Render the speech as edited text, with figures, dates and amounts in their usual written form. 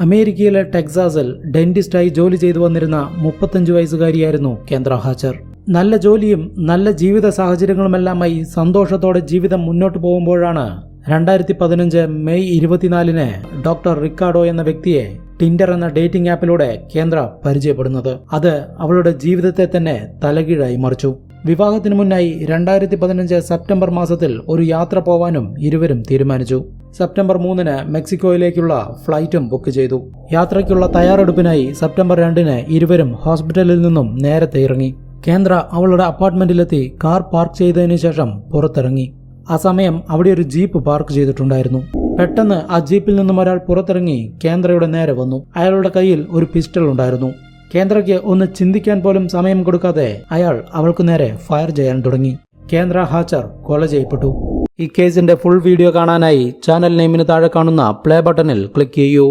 അമേരിക്കയിലെ ടെക്സാസിൽ ഡെന്റിസ്റ്റായി ജോലി ചെയ്തു വന്നിരുന്ന 35 വയസ്സുകാരിയായിരുന്നു കേന്ദ്ര ഹാച്ചർ. നല്ല ജോലിയും നല്ല ജീവിത സാഹചര്യങ്ങളുമെല്ലാമായി സന്തോഷത്തോടെ ജീവിതം മുന്നോട്ടു പോകുമ്പോഴാണ് 2015 മെയ് 24-ന് ഡോക്ടർ റിക്കാർഡോ എന്ന വ്യക്തിയെ ടിൻഡർ എന്ന ഡേറ്റിംഗ് ആപ്പിലൂടെ കേന്ദ്ര പരിചയപ്പെടുന്നത്. അത് അവളുടെ ജീവിതത്തെ തന്നെ തലകീഴായി മറിച്ചു. വിവാഹത്തിനു മുന്നായി 2015 സെപ്റ്റംബർ മാസത്തിൽ ഒരു യാത്ര പോവാനും ഇരുവരും തീരുമാനിച്ചു. സെപ്റ്റംബർ 3-ന് മെക്സിക്കോയിലേക്കുള്ള ഫ്ലൈറ്റും ബുക്ക് ചെയ്തു. യാത്രയ്ക്കുള്ള തയ്യാറെടുപ്പിനായി സെപ്റ്റംബർ 2-ന് ഇരുവരും ഹോസ്പിറ്റലിൽ നിന്നും നേരത്തെ ഇറങ്ങി. കേന്ദ്ര അവളുടെ അപ്പാർട്ട്മെന്റിലെത്തി കാർ പാർക്ക് ചെയ്തതിനു ശേഷം പുറത്തിറങ്ങി. ആ സമയം അവിടെ ഒരു ജീപ്പ് പാർക്ക് ചെയ്തിട്ടുണ്ടായിരുന്നു. പെട്ടെന്ന് ആ ജീപ്പിൽ നിന്നും ഒരാൾ പുറത്തിറങ്ങി കേന്ദ്രയുടെ നേരെ വന്നു. അയാളുടെ കയ്യിൽ ഒരു പിസ്റ്റൾ ഉണ്ടായിരുന്നു. കേന്ദ്രയ്ക്ക് ഒന്ന് ചിന്തിക്കാൻ പോലും സമയം കൊടുക്കാതെ അയാൾ അവൾക്ക് നേരെ ഫയർ ചെയ്യാൻ തുടങ്ങി. കേന്ദ്ര ഹാച്ചർ കൊല ചെയ്യപ്പെട്ടു. ഈ കേസിന്റെ ഫുൾ വീഡിയോ കാണാനായി ചാനൽ നെയിമിന് താഴെ കാണുന്ന പ്ലേ ബട്ടണിൽ ക്ലിക്ക് ചെയ്യൂ.